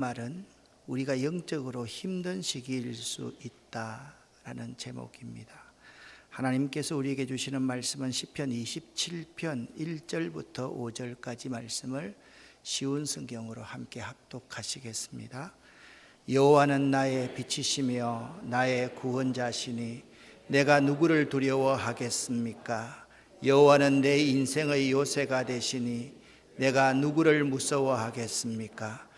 말은 우리가 영적으로 힘든 시기일 수 있다라는 제목입니다. 하나님께서 우리에게 주시는 말씀은 시편 27편 1절부터 5절까지 말씀을 쉬운 성경으로 함께 합독하시겠습니다. 여호와는 나의 빛이시며 나의 구원자시니 내가 누구를 두려워하겠습니까? 여호와는 내 인생의 요새가 되시니 내가 누구를 무서워하겠습니까?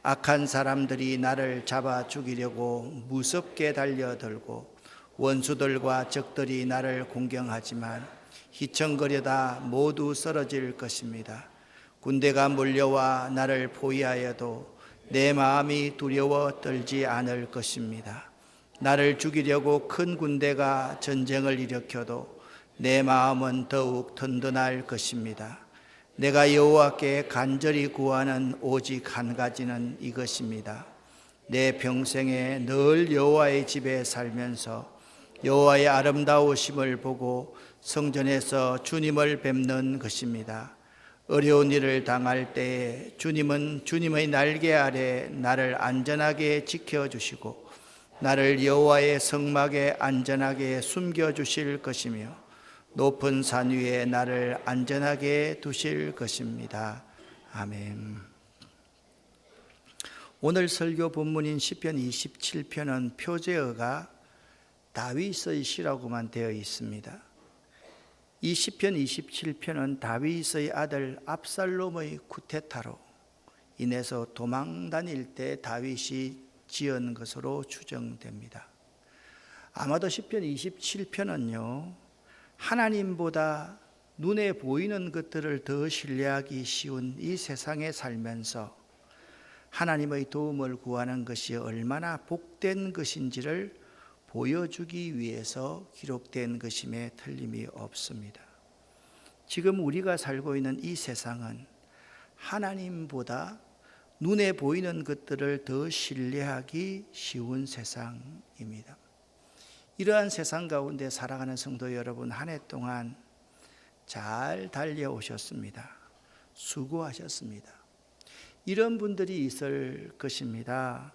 악한 사람들이 나를 잡아 죽이려고 무섭게 달려들고 원수들과 적들이 나를 공경하지만 휘청거려다 모두 쓰러질 것입니다. 군대가 몰려와 나를 포위하여도 내 마음이 두려워 떨지 않을 것입니다. 나를 죽이려고 큰 군대가 전쟁을 일으켜도 내 마음은 더욱 든든할 것입니다. 내가 여호와께 간절히 구하는 오직 한 가지는 이것입니다. 내 평생에 늘 여호와의 집에 살면서 여호와의 아름다우심을 보고 성전에서 주님을 뵙는 것입니다. 어려운 일을 당할 때에 주님은 주님의 날개 아래 나를 안전하게 지켜주시고 나를 여호와의 성막에 안전하게 숨겨주실 것이며 높은 산 위에 나를 안전하게 두실 것입니다. 아멘. 오늘 설교 본문인 시편 27편은 표제어가 다윗의 시라고만 되어 있습니다. 이 시편 27편은 다윗의 아들 압살롬의 쿠데타로 인해서 도망 다닐 때 다윗이 지은 것으로 추정됩니다. 아마도 시편 27편은요, 하나님보다 눈에 보이는 것들을 더 신뢰하기 쉬운 이 세상에 살면서 하나님의 도움을 구하는 것이 얼마나 복된 것인지를 보여주기 위해서 기록된 것임에 틀림이 없습니다. 지금 우리가 살고 있는 이 세상은 하나님보다 눈에 보이는 것들을 더 신뢰하기 쉬운 세상입니다. 이러한 세상 가운데 살아가는 성도 여러분, 한 해 동안 잘 달려오셨습니다. 수고하셨습니다. 이런 분들이 있을 것입니다.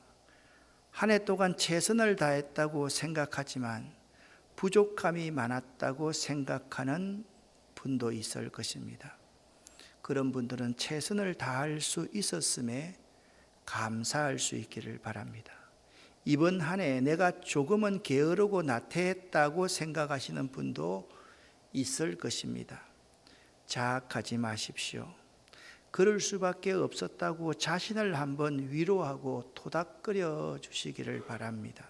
한 해 동안 최선을 다했다고 생각하지만 부족함이 많았다고 생각하는 분도 있을 것입니다. 그런 분들은 최선을 다할 수 있었음에 감사할 수 있기를 바랍니다. 이번 한 해 내가 조금은 게으르고 나태했다고 생각하시는 분도 있을 것입니다. 자학하지 마십시오. 그럴 수밖에 없었다고 자신을 한번 위로하고 토닥거려 주시기를 바랍니다.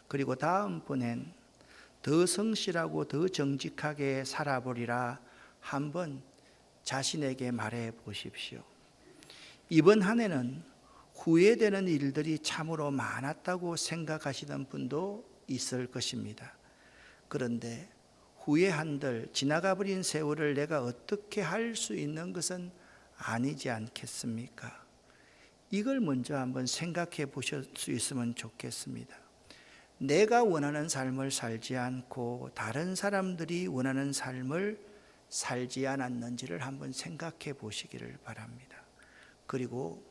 그리고 다음번엔 더 성실하고 더 정직하게 살아보리라 한번 자신에게 말해 보십시오. 이번 한 해는 후회되는 일들이 참으로 많았다고 생각하시는 분도 있을 것입니다. 그런데 후회한들 지나가 버린 세월을 내가 어떻게 할 수 있는 것은 아니지 않겠습니까? 이걸 먼저 한번 생각해 보실 수 있으면 좋겠습니다. 내가 원하는 삶을 살지 않고 다른 사람들이 원하는 삶을 살지 않았는지를 한번 생각해 보시기를 바랍니다. 그리고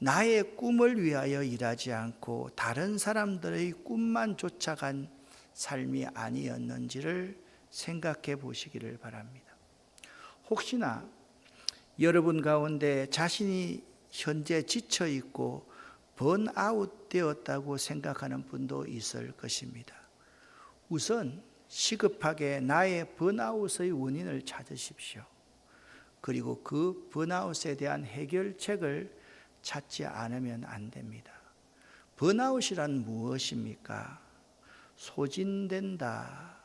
나의 꿈을 위하여 일하지 않고 다른 사람들의 꿈만 쫓아간 삶이 아니었는지를 생각해 보시기를 바랍니다. 혹시나 여러분 가운데 자신이 현재 지쳐 있고 번아웃 되었다고 생각하는 분도 있을 것입니다. 우선 시급하게 나의 번아웃의 원인을 찾으십시오. 그리고 그 번아웃에 대한 해결책을 찾지 않으면 안 됩니다. 번아웃이란 무엇입니까? 소진된다.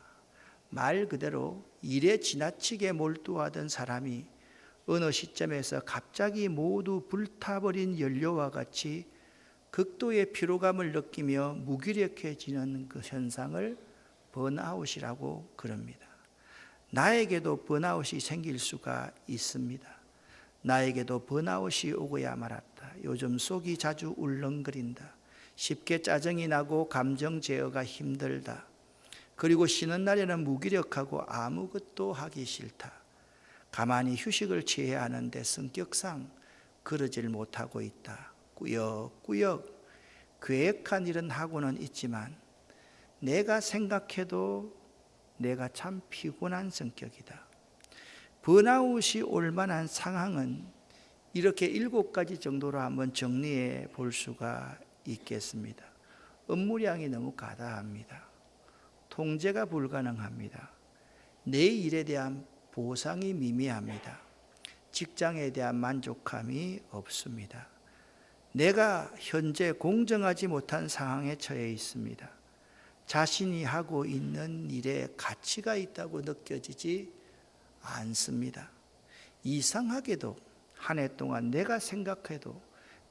말 그대로 일에 지나치게 몰두하던 사람이 어느 시점에서 갑자기 모두 불타버린 연료와 같이 극도의 피로감을 느끼며 무기력해지는 그 현상을 번아웃이라고 그럽니다. 나에게도 번아웃이 생길 수가 있습니다. 나에게도 번아웃이 오고야 말았다. 요즘 속이 자주 울렁거린다. 쉽게 짜증이 나고 감정 제어가 힘들다. 그리고 쉬는 날에는 무기력하고 아무것도 하기 싫다. 가만히 휴식을 취해야 하는데 성격상 그러질 못하고 있다. 꾸역꾸역 계획한 일은 하고는 있지만 내가 생각해도 내가 참 피곤한 성격이다. 번아웃이 올 만한 상황은 이렇게 7가지 정도로 한번 정리해 볼 수가 있겠습니다. 업무량이 너무 과다합니다. 통제가 불가능합니다. 내 일에 대한 보상이 미미합니다. 직장에 대한 만족감이 없습니다. 내가 현재 공정하지 못한 상황에 처해 있습니다. 자신이 하고 있는 일에 가치가 있다고 느껴지지 않습니다. 이상하게도 한 해 동안 내가 생각해도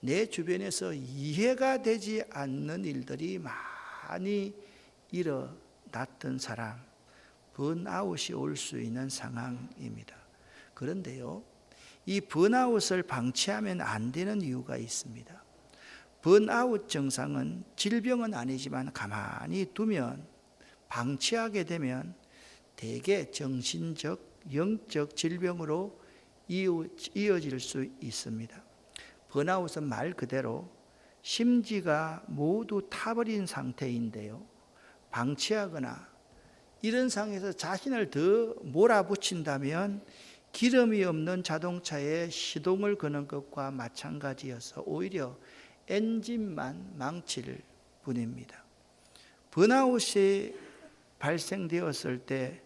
내 주변에서 이해가 되지 않는 일들이 많이 일어났던 사람, 번아웃이 올 수 있는 상황입니다. 그런데요, 이 번아웃을 방치하면 안 되는 이유가 있습니다. 번아웃 증상은 질병은 아니지만 가만히 두면, 방치하게 되면 대개 정신적, 영적 질병으로 이어질 수 있습니다. 번아웃은 말 그대로 심지가 모두 타버린 상태인데요, 방치하거나 이런 상황에서 자신을 더 몰아붙인다면 기름이 없는 자동차에 시동을 거는 것과 마찬가지여서 오히려 엔진만 망칠 뿐입니다. 번아웃이 발생되었을 때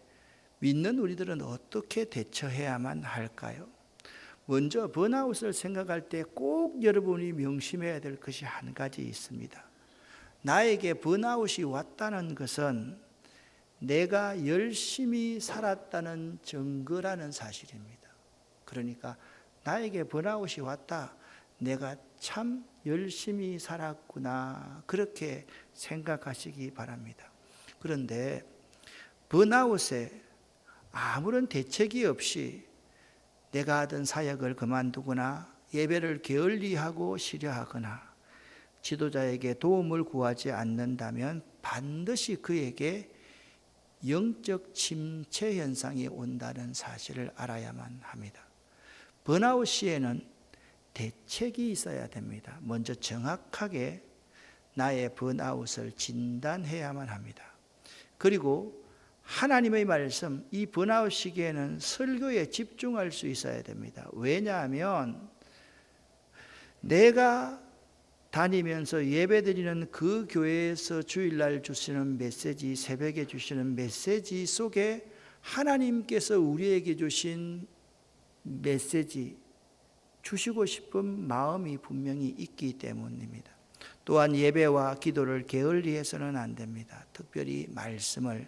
믿는 우리들은 어떻게 대처해야만 할까요? 먼저 번아웃을 생각할 때 꼭 여러분이 명심해야 될 것이 한 가지 있습니다. 나에게 번아웃이 왔다는 것은 내가 열심히 살았다는 증거라는 사실입니다. 그러니까 나에게 번아웃이 왔다, 내가 참 열심히 살았구나, 그렇게 생각하시기 바랍니다. 그런데 번아웃에 아무런 대책이 없이 내가 하던 사역을 그만두거나 예배를 게을리하고 싫어하거나 지도자에게 도움을 구하지 않는다면 반드시 그에게 영적 침체 현상이 온다는 사실을 알아야만 합니다. 번아웃 시에는 대책이 있어야 됩니다. 먼저 정확하게 나의 번아웃을 진단해야만 합니다. 그리고 하나님의 말씀, 이 번아웃 시기에는 설교에 집중할 수 있어야 됩니다. 왜냐하면 내가 다니면서 예배드리는 그 교회에서 주일날 주시는 메시지, 새벽에 주시는 메시지 속에 하나님께서 우리에게 주신 메시지, 주시고 싶은 마음이 분명히 있기 때문입니다. 또한 예배와 기도를 게을리해서는 안 됩니다. 특별히 말씀을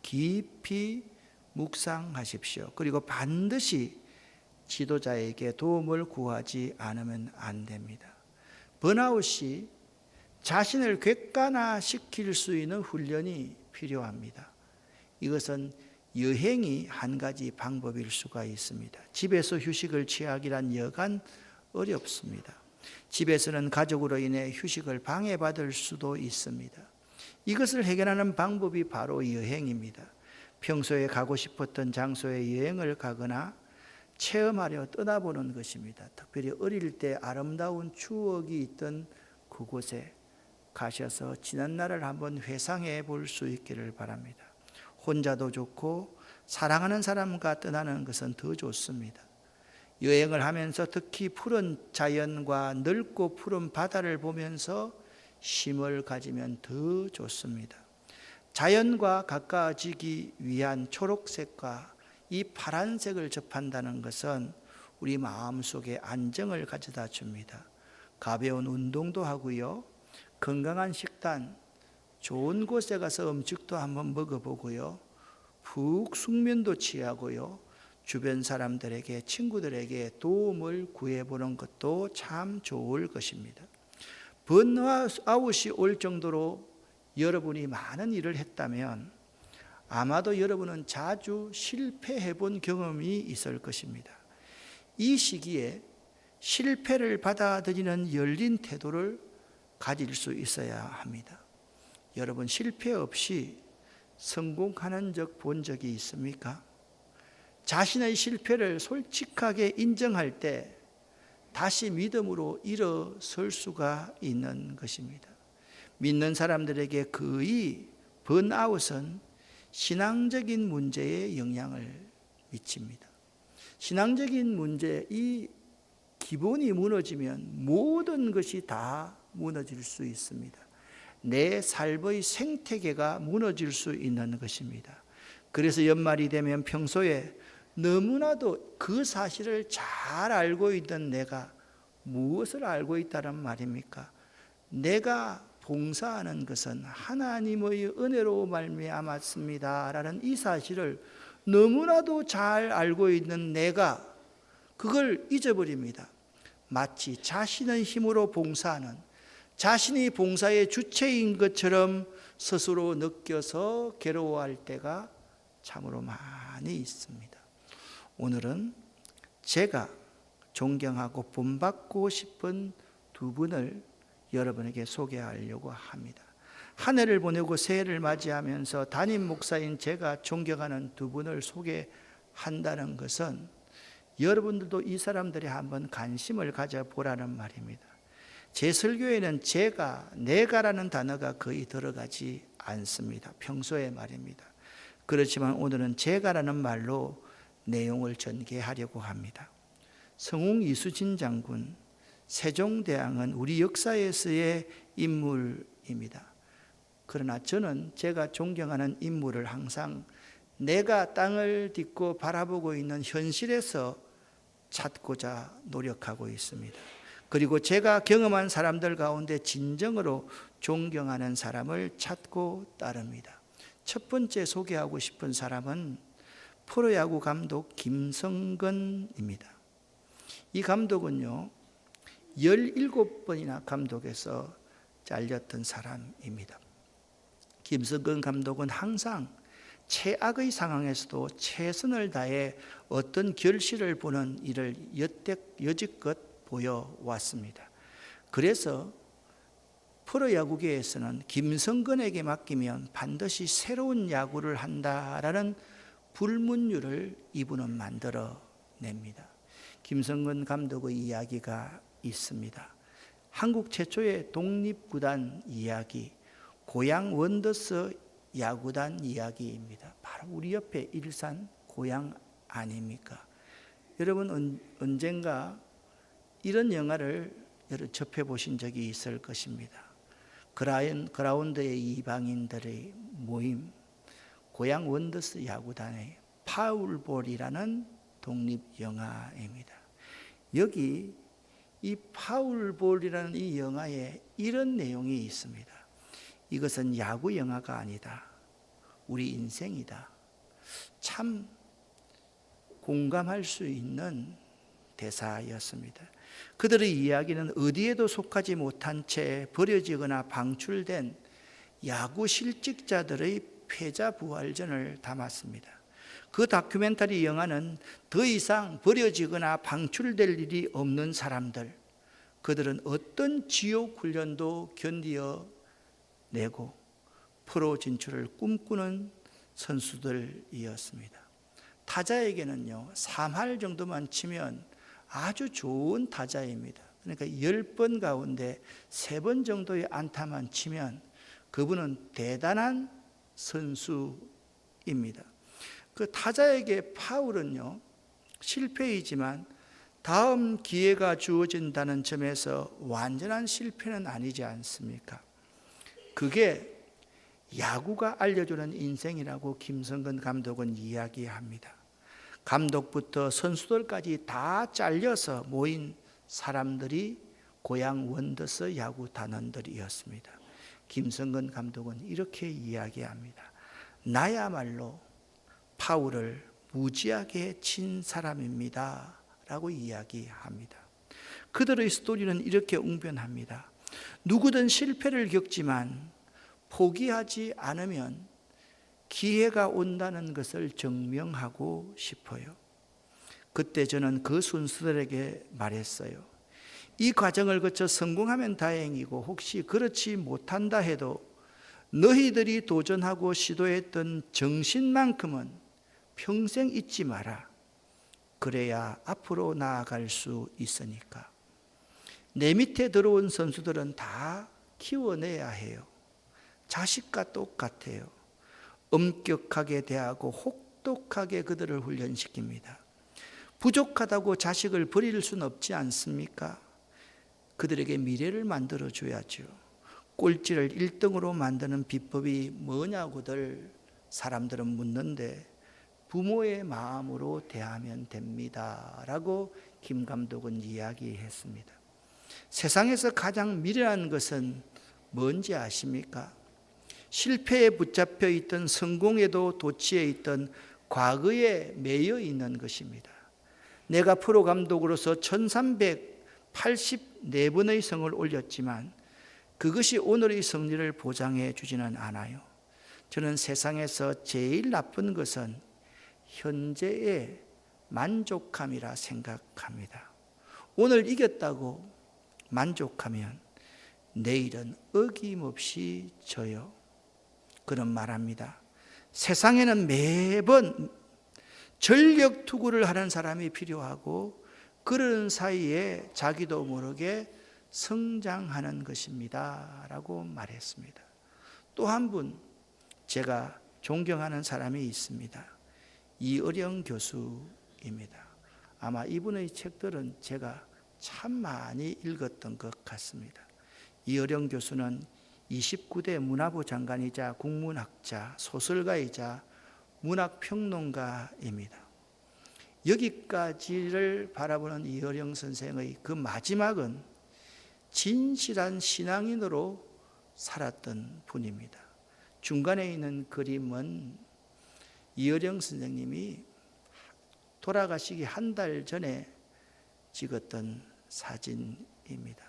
깊이 묵상하십시오. 그리고 반드시 지도자에게 도움을 구하지 않으면 안 됩니다. 번아웃이 자신을 객관화시킬 수 있는 훈련이 필요합니다. 이것은 여행이 한 가지 방법일 수가 있습니다. 집에서 휴식을 취하기란 여간 어렵습니다. 집에서는 가족으로 인해 휴식을 방해받을 수도 있습니다. 이것을 해결하는 방법이 바로 여행입니다. 평소에 가고 싶었던 장소에 여행을 가거나 체험하려 떠나보는 것입니다. 특별히 어릴 때 아름다운 추억이 있던 그곳에 가셔서 지난 날을 한번 회상해 볼 수 있기를 바랍니다. 혼자도 좋고 사랑하는 사람과 떠나는 것은 더 좋습니다. 여행을 하면서 특히 푸른 자연과 넓고 푸른 바다를 보면서 쉼을 가지면 더 좋습니다. 자연과 가까워지기 위한 초록색과 이 파란색을 접한다는 것은 우리 마음속에 안정을 가져다 줍니다. 가벼운 운동도 하고요, 건강한 식단, 좋은 곳에 가서 음식도 한번 먹어보고요, 푹 숙면도 취하고요, 주변 사람들에게, 친구들에게 도움을 구해보는 것도 참 좋을 것입니다. 번아웃이 올 정도로 여러분이 많은 일을 했다면 아마도 여러분은 자주 실패해 본 경험이 있을 것입니다. 이 시기에 실패를 받아들이는 열린 태도를 가질 수 있어야 합니다. 여러분, 실패 없이 성공하는 적 본 적이 있습니까? 자신의 실패를 솔직하게 인정할 때 다시 믿음으로 일어설 수가 있는 것입니다. 믿는 사람들에게 거의 번아웃은 신앙적인 문제에 영향을 미칩니다. 신앙적인 문제, 이 기본이 무너지면 모든 것이 다 무너질 수 있습니다. 내 삶의 생태계가 무너질 수 있는 것입니다. 그래서 연말이 되면 평소에 너무나도 그 사실을 잘 알고 있던 내가 무엇을 알고 있다는 말입니까? 내가 봉사하는 것은 하나님의 은혜로 말미암았습니다 라는 이 사실을 너무나도 잘 알고 있는 내가 그걸 잊어버립니다. 마치 자신의 힘으로 봉사하는, 자신이 봉사의 주체인 것처럼 스스로 느껴서 괴로워할 때가 참으로 많이 있습니다. 오늘은 제가 존경하고 본받고 싶은 두 분을 여러분에게 소개하려고 합니다. 한 해를 보내고 새해를 맞이하면서 담임 목사인 제가 존경하는 두 분을 소개한다는 것은 여러분들도 이 사람들이 한번 관심을 가져보라는 말입니다. 제 설교에는 제가, 내가라는 단어가 거의 들어가지 않습니다. 평소에 말입니다. 그렇지만 오늘은 제가라는 말로 내용을 전개하려고 합니다. 성웅 이수진 장군, 세종대왕은 우리 역사에서의 인물입니다. 그러나 저는 제가 존경하는 인물을 항상 내가 땅을 딛고 바라보고 있는 현실에서 찾고자 노력하고 있습니다. 그리고 제가 경험한 사람들 가운데 진정으로 존경하는 사람을 찾고 따릅니다. 첫 번째 소개하고 싶은 사람은 프로야구 감독 김성근입니다. 이 감독은요, 17번이나 감독에서 잘렸던 사람입니다. 김성근 감독은 항상 최악의 상황에서도 최선을 다해 어떤 결실을 보는 일을 여지껏 보여왔습니다. 그래서 프로야구계에서는 김성근에게 맡기면 반드시 새로운 야구를 한다라는 불문율을 이분은 만들어냅니다. 김성근 감독의 이야기가 있습니다. 한국 최초의 독립구단 이야기, 고양 원더스 야구단 이야기입니다. 바로 우리 옆에 일산 고양 아닙니까? 여러분 언젠가 이런 영화를 접해보신 적이 있을 것입니다. 그라운드의 이방인들의 모임, 고양 원더스 야구단의 파울볼이라는 독립영화입니다. 여기 이 파울볼이라는 이 영화에 이런 내용이 있습니다. 이것은 야구 영화가 아니다. 우리 인생이다. 참 공감할 수 있는 대사였습니다. 그들의 이야기는 어디에도 속하지 못한 채 버려지거나 방출된 야구 실직자들의 패자부활전을 담았습니다. 그 다큐멘터리 영화는 더 이상 버려지거나 방출될 일이 없는 사람들, 그들은 어떤 지옥 훈련도 견디어내고 프로 진출을 꿈꾸는 선수들이었습니다. 타자에게는요, 3할 정도만 치면 아주 좋은 타자입니다. 그러니까 10번 가운데 3번 정도의 안타만 치면 그분은 대단한 선수입니다. 그 타자에게 파울은요, 실패이지만 다음 기회가 주어진다는 점에서 완전한 실패는 아니지 않습니까? 그게 야구가 알려주는 인생이라고 김성근 감독은 이야기합니다. 감독부터 선수들까지 다 잘려서 모인 사람들이 고양 원더스 야구 단원들이었습니다. 김성근 감독은 이렇게 이야기합니다. 나야말로 파울을 무지하게 친 사람입니다 라고 이야기합니다. 그들의 스토리는 이렇게 웅변합니다. 누구든 실패를 겪지만 포기하지 않으면 기회가 온다는 것을 증명하고 싶어요. 그때 저는 그 선수들에게 말했어요. 이 과정을 거쳐 성공하면 다행이고 혹시 그렇지 못한다 해도 너희들이 도전하고 시도했던 정신만큼은 평생 잊지 마라. 그래야 앞으로 나아갈 수 있으니까. 내 밑에 들어온 선수들은 다 키워내야 해요. 자식과 똑같아요. 엄격하게 대하고 혹독하게 그들을 훈련시킵니다. 부족하다고 자식을 버릴 수는 없지 않습니까? 그들에게 미래를 만들어줘야죠. 꼴찌를 1등으로 만드는 비법이 뭐냐고들 사람들은 묻는데 부모의 마음으로 대하면 됩니다 라고 김 감독은 이야기했습니다. 세상에서 가장 미련한 것은 뭔지 아십니까? 실패에 붙잡혀 있던, 성공에도 도취해 있던 과거에 매여 있는 것입니다. 내가 프로 감독으로서 1384번의 성을 올렸지만 그것이 오늘의 승리를 보장해 주지는 않아요. 저는 세상에서 제일 나쁜 것은 현재의 만족함이라 생각합니다. 오늘 이겼다고 만족하면 내일은 어김없이 져요. 그런 말합니다. 세상에는 매번 전력 투구를 하는 사람이 필요하고 그런 사이에 자기도 모르게 성장하는 것입니다 라고 말했습니다. 또 한 분 제가 존경하는 사람이 있습니다. 이어령 교수입니다. 아마 이분의 책들은 제가 참 많이 읽었던 것 같습니다. 이어령 교수는 29대 문화부 장관이자 국문학자, 소설가이자 문학평론가입니다. 여기까지를 바라보는 이어령 선생의 그 마지막은 진실한 신앙인으로 살았던 분입니다. 중간에 있는 그림은 이어령 선생님이 돌아가시기 한 달 전에 찍었던 사진입니다.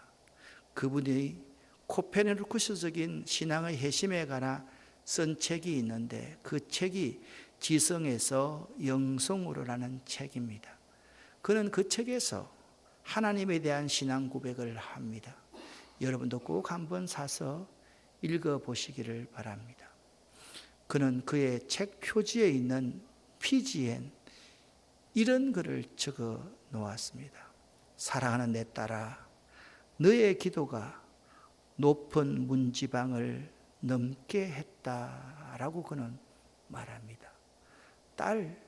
그분이 코페르니쿠스적인 신앙의 핵심에 관한 쓴 책이 있는데 그 책이 지성에서 영성으로라는 책입니다. 그는 그 책에서 하나님에 대한 신앙 고백을 합니다. 여러분도 꼭 한번 사서 읽어보시기를 바랍니다. 그는 그의 책 표지에 있는 피지엔 이런 글을 적어 놓았습니다. 사랑하는 내 딸아, 너의 기도가 높은 문지방을 넘게 했다라고 그는 말합니다. 딸,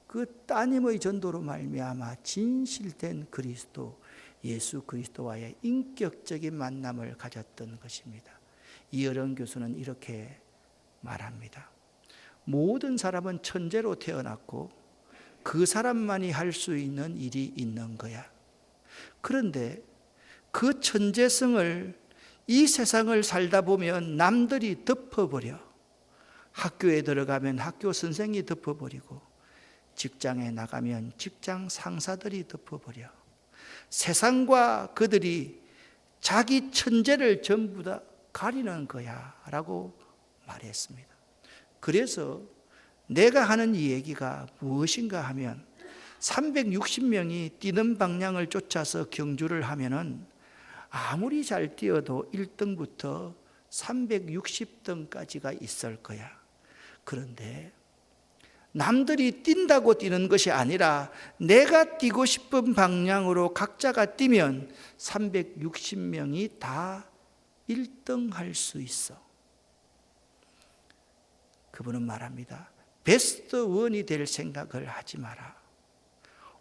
그 따님의 전도로 말미암아 진실된 그리스도, 예수 그리스도와의 인격적인 만남을 가졌던 것입니다. 이어령 교수는 이렇게 말합니다. 모든 사람은 천재로 태어났고 그 사람만이 할 수 있는 일이 있는 거야. 그런데 그 천재성을 이 세상을 살다 보면 남들이 덮어버려. 학교에 들어가면 학교 선생이 덮어버리고 직장에 나가면 직장 상사들이 덮어버려. 세상과 그들이 자기 천재를 전부 다 가리는 거야 라고 말했습니다. 그래서 내가 하는 이 얘기가 무엇인가 하면 360명이 뛰는 방향을 쫓아서 경주를 하면은 아무리 잘 뛰어도 1등부터 360등까지가 있을 거야. 그런데 남들이 뛴다고 뛰는 것이 아니라 내가 뛰고 싶은 방향으로 각자가 뛰면 360명이 다 1등 할 수 있어. 그분은 말합니다. 베스트 원이 될 생각을 하지 마라.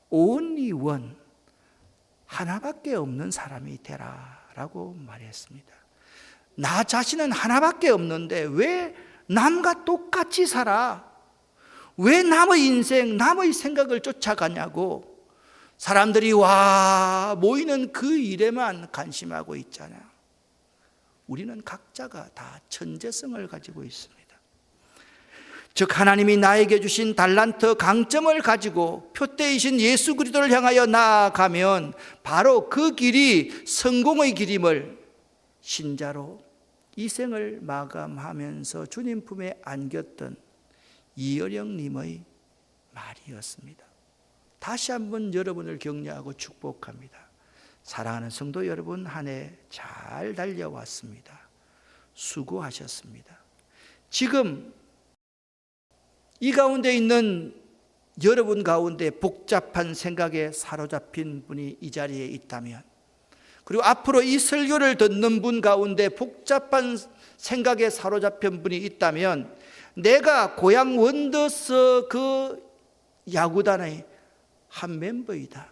only one, 하나밖에 없는 사람이 되라 라고 말했습니다. 나 자신은 하나밖에 없는데 왜 남과 똑같이 살아? 왜 남의 인생, 남의 생각을 쫓아가냐고. 사람들이 와 모이는 그 일에만 관심하고 있잖아. 우리는 각자가 다 천재성을 가지고 있습니다. 즉 하나님이 나에게 주신 달란트, 강점을 가지고 표대이신 예수 그리스도를 향하여 나아가면 바로 그 길이 성공의 길임을 신자로 이 생을 마감하면서 주님 품에 안겼던 이어령 님의 말이었습니다. 다시 한번 여러분을 격려하고 축복합니다. 사랑하는 성도 여러분, 한 해 잘 달려왔습니다. 수고하셨습니다. 지금 이 가운데 있는 여러분 가운데 복잡한 생각에 사로잡힌 분이 이 자리에 있다면 그리고 앞으로 이 설교를 듣는 분 가운데 복잡한 생각에 사로잡힌 분이 있다면, 내가 고향 원더스 그 야구단의 한 멤버이다,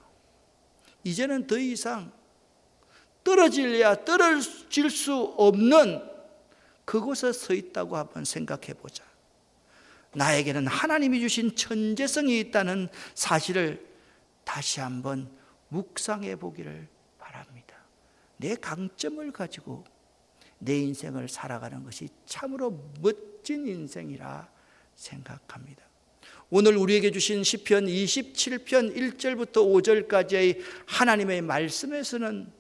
이제는 더 이상 떨어질 수 없는 그곳에 서 있다고 한번 생각해 보자. 나에게는 하나님이 주신 천재성이 있다는 사실을 다시 한번 묵상해 보기를 바랍니다. 내 강점을 가지고 내 인생을 살아가는 것이 참으로 멋진 인생이라 생각합니다. 오늘 우리에게 주신 시편 27편 1절부터 5절까지의 하나님의 말씀에서는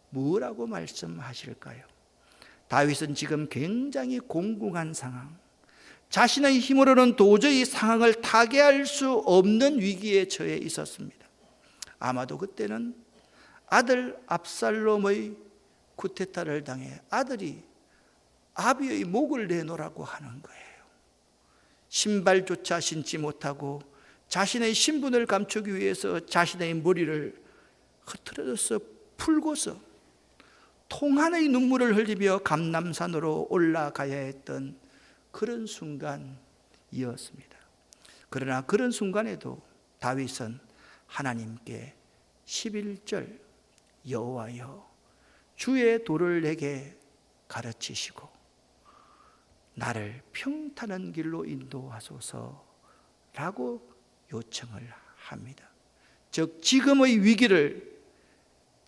뭐라고 말씀하실까요? 다윗은 지금 굉장히 공공한 상황, 자신의 힘으로는 도저히 상황을 타개할 수 없는 위기에 처해 있었습니다. 아마도 그때는 아들 압살롬의 쿠데타를 당해 아들이 아비의 목을 내놓으라고 하는 거예요. 신발조차 신지 못하고 자신의 신분을 감추기 위해서 자신의 머리를 흐트러져서 풀고서 통한의 눈물을 흘리며 감람산으로 올라가야 했던 그런 순간이었습니다. 그러나 그런 순간에도 다윗은 하나님께 11절 여호와여 주의 도를 내게 가르치시고 나를 평탄한 길로 인도하소서라고 요청을 합니다. 즉 지금의 위기를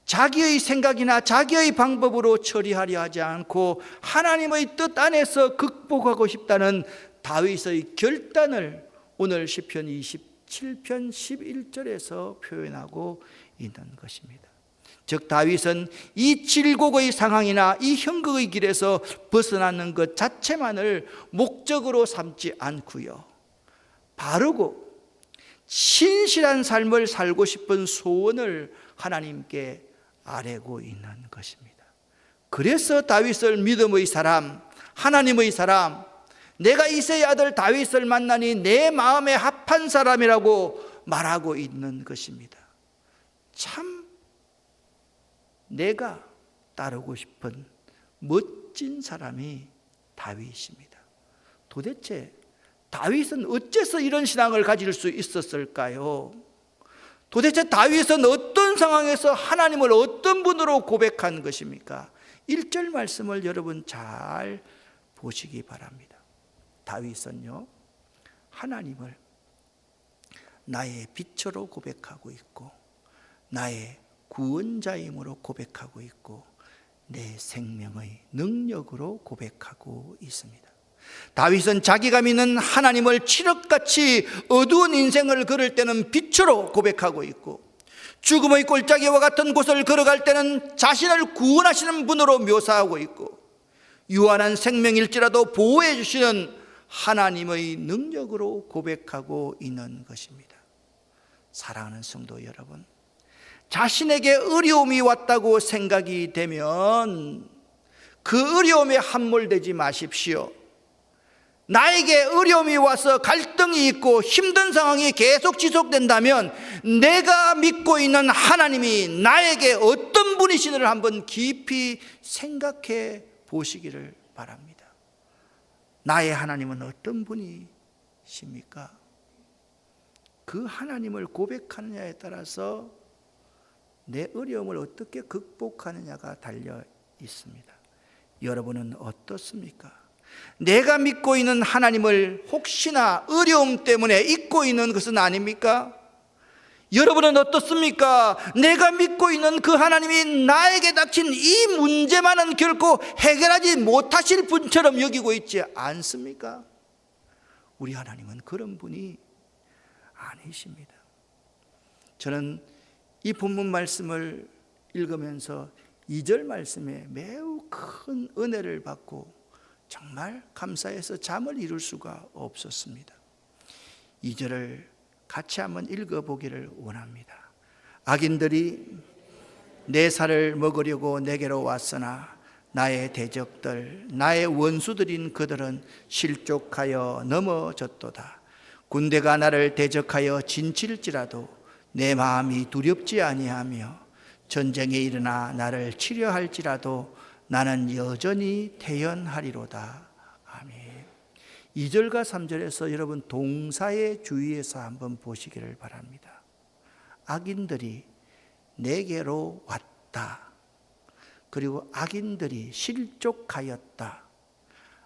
자기의 생각이나 자기의 방법으로 처리하려 하지 않고 하나님의 뜻 안에서 극복하고 싶다는 다윗의 결단을 오늘 시편 27편 11절에서 표현하고 있는 것입니다. 즉 다윗은 이 질곡의 상황이나 이 형극의 길에서 벗어나는 것 자체만을 목적으로 삼지 않고요, 바르고 신실한 삶을 살고 싶은 소원을 하나님께 아뢰고 있는 것입니다. 그래서 다윗을 믿음의 사람, 하나님의 사람, 내가 이새의 아들 다윗을 만나니 내 마음에 합한 사람이라고 말하고 있는 것입니다. 참 내가 따르고 싶은 멋진 사람이 다윗입니다. 도대체 다윗은 어째서 이런 신앙을 가질 수 있었을까요? 도대체 다윗은 어떤 상황에서 하나님을 어떤 분으로 고백한 것입니까? 1절 말씀을 여러분 잘 보시기 바랍니다. 다윗은요, 하나님을 나의 빛으로 고백하고 있고 나의 구원자임으로 고백하고 있고 내 생명의 능력으로 고백하고 있습니다. 다윗은 자기가 믿는 하나님을 칠흑같이 어두운 인생을 걸을 때는 빛으로 고백하고 있고 죽음의 골짜기와 같은 곳을 걸어갈 때는 자신을 구원하시는 분으로 묘사하고 있고 유한한 생명일지라도 보호해 주시는 하나님의 능력으로 고백하고 있는 것입니다. 사랑하는 성도 여러분, 자신에게 어려움이 왔다고 생각이 되면 그 어려움에 함몰되지 마십시오. 나에게 어려움이 와서 갈등이 있고 힘든 상황이 계속 지속된다면 내가 믿고 있는 하나님이 나에게 어떤 분이신지를 한번 깊이 생각해 보시기를 바랍니다. 나의 하나님은 어떤 분이십니까? 그 하나님을 고백하느냐에 따라서 내 어려움을 어떻게 극복하느냐가 달려 있습니다. 여러분은 어떻습니까? 내가 믿고 있는 하나님을 혹시나 어려움 때문에 잊고 있는 것은 아닙니까? 여러분은 어떻습니까? 내가 믿고 있는 그 하나님이 나에게 닥친 이 문제만은 결코 해결하지 못하실 분처럼 여기고 있지 않습니까? 우리 하나님은 그런 분이 아니십니다. 저는 이 본문 말씀을 읽으면서 2절 말씀에 매우 큰 은혜를 받고 정말 감사해서 잠을 이룰 수가 없었습니다. 2절을 같이 한번 읽어보기를 원합니다. 악인들이 내 살을 먹으려고 내게로 왔으나 나의 대적들, 나의 원수들인 그들은 실족하여 넘어졌도다. 군대가 나를 대적하여 진칠지라도 내 마음이 두렵지 아니하며 전쟁에 일어나 나를 치려할지라도 나는 여전히 태연하리로다. 아멘. 2절과 3절에서 여러분 동사에 주의해서 한번 보시기를 바랍니다. 악인들이 내게로 왔다. 그리고 악인들이 실족하였다.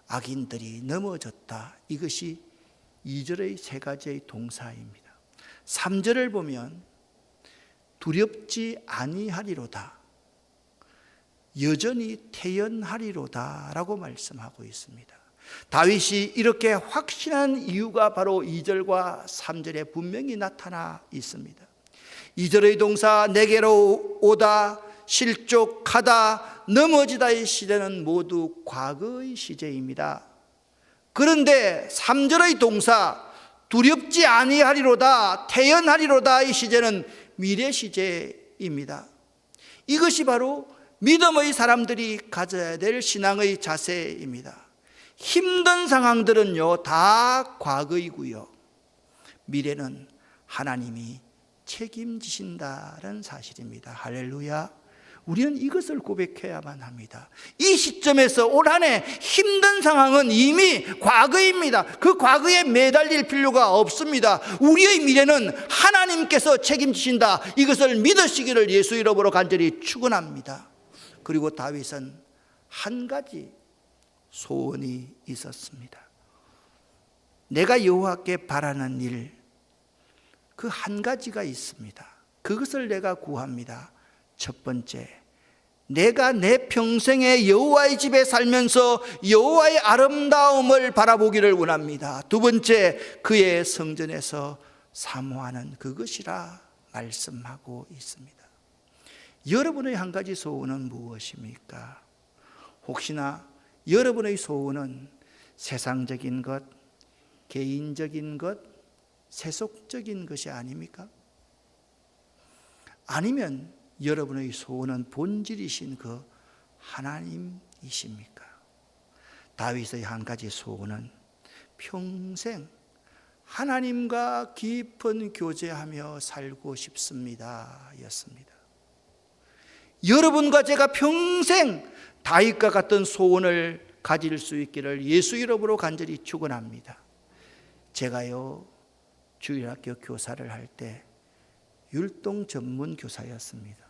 악인들이 넘어졌다. 이것이 2절의 세 가지의 동사입니다. 3절을 보면 두렵지 아니하리로다. 여전히 태연하리로다 라고 말씀하고 있습니다. 다윗이 이렇게 확신한 이유가 바로 2절과 3절에 분명히 나타나 있습니다. 2절의 동사 내게로 오다, 실족하다, 넘어지다의 시제는 모두 과거의 시제입니다. 그런데 3절의 동사 두렵지 아니하리로다, 태연하리로다의 시제는 미래 시제입니다. 이것이 바로 믿음의 사람들이 가져야 될 신앙의 자세입니다. 힘든 상황들은요 다 과거이고요, 미래는 하나님이 책임지신다는 사실입니다. 할렐루야. 우리는 이것을 고백해야만 합니다. 이 시점에서 올 한 해 힘든 상황은 이미 과거입니다. 그 과거에 매달릴 필요가 없습니다. 우리의 미래는 하나님께서 책임지신다. 이것을 믿으시기를 예수 이름으로 간절히 축원합니다. 그리고 다윗은 한 가지 소원이 있었습니다. 내가 여호와께 바라는 일, 그 한 가지가 있습니다. 그것을 내가 구합니다. 첫 번째, 내가 내 평생에 여호와의 집에 살면서 여호와의 아름다움을 바라보기를 원합니다. 두 번째, 그의 성전에서 사모하는 그것이라 말씀하고 있습니다. 여러분의 한 가지 소원은 무엇입니까? 혹시나 여러분의 소원은 세상적인 것, 개인적인 것, 세속적인 것이 아닙니까? 아니면 여러분의 소원은 본질이신 그 하나님이십니까? 다윗의 한 가지 소원은 평생 하나님과 깊은 교제하며 살고 싶습니다 였습니다. 여러분과 제가 평생 다윗과 같은 소원을 가질 수 있기를 예수 이름으로 간절히 축원합니다. 제가요 주일학교 교사를 할 때 율동 전문 교사였습니다.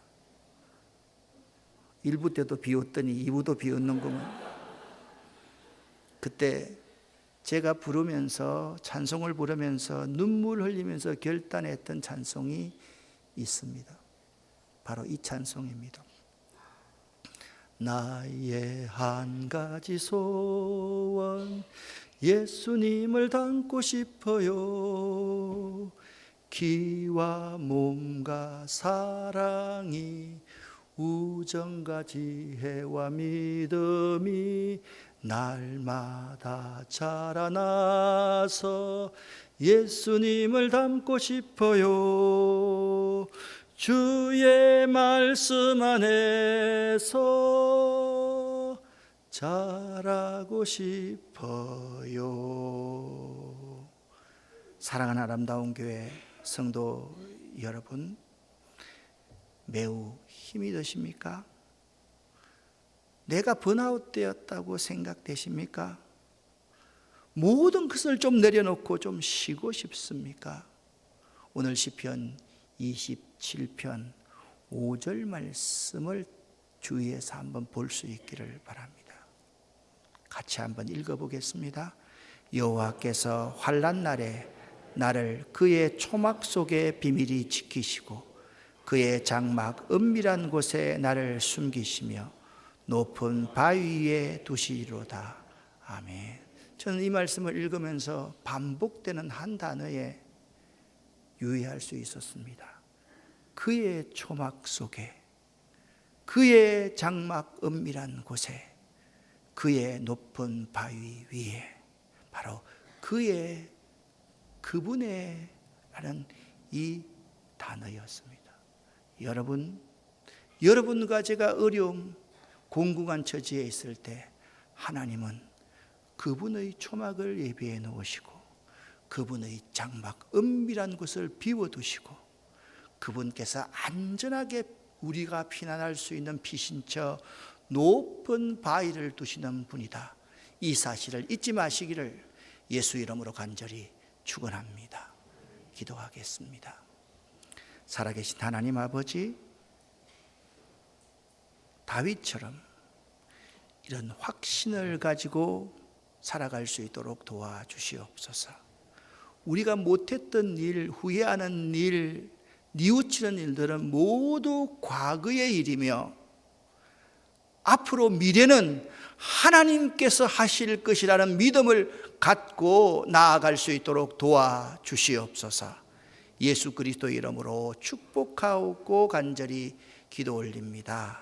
1부 때도 비웃더니 2부도 비웃는구만. 그때 제가 부르면서, 찬송을 부르면서 눈물 흘리면서 결단했던 찬송이 있습니다. 바로 이 찬송입니다. 나의 한 가지 소원, 예수님을 닮고 싶어요. 기와 몸과 사랑이, 우정과 지혜와 믿음이 날마다 자라나서 예수님을 닮고 싶어요. 주의 말씀 안에서 자라고 싶어요. 사랑하는 아름다운 교회 성도 여러분, 매우 힘이 드십니까? 내가 번아웃 되었다고 생각되십니까? 모든 것을 좀 내려놓고 좀 쉬고 싶습니까? 오늘 시편 27편 5절 말씀을 주의해서 한번 볼 수 있기를 바랍니다. 같이 한번 읽어보겠습니다. 여호와께서 환난 날에 나를 그의 초막 속에 비밀히 지키시고 그의 장막 은밀한 곳에 나를 숨기시며 높은 바위 위에 두시리로다. 아멘. 저는 이 말씀을 읽으면서 반복되는 한 단어에 유의할 수 있었습니다. 그의 초막 속에, 그의 장막 은밀한 곳에, 그의 높은 바위 위에, 바로 그분의 라는 이 단어였습니다. 여러분과 제가 어려움, 공공한 처지에 있을 때 하나님은 그분의 초막을 예비해 놓으시고 그분의 장막 은밀한 곳을 비워두시고 그분께서 안전하게 우리가 피난할 수 있는 피신처 높은 바위를 두시는 분이다. 이 사실을 잊지 마시기를 예수 이름으로 간절히 축원합니다. 기도하겠습니다. 살아계신 하나님 아버지, 다윗처럼 이런 확신을 가지고 살아갈 수 있도록 도와주시옵소서. 우리가 못했던 일, 후회하는 일, 뉘우치는 일들은 모두 과거의 일이며 앞으로 미래는 하나님께서 하실 것이라는 믿음을 갖고 나아갈 수 있도록 도와주시옵소서. 예수 그리스도 이름으로 축복하고 간절히 기도 올립니다.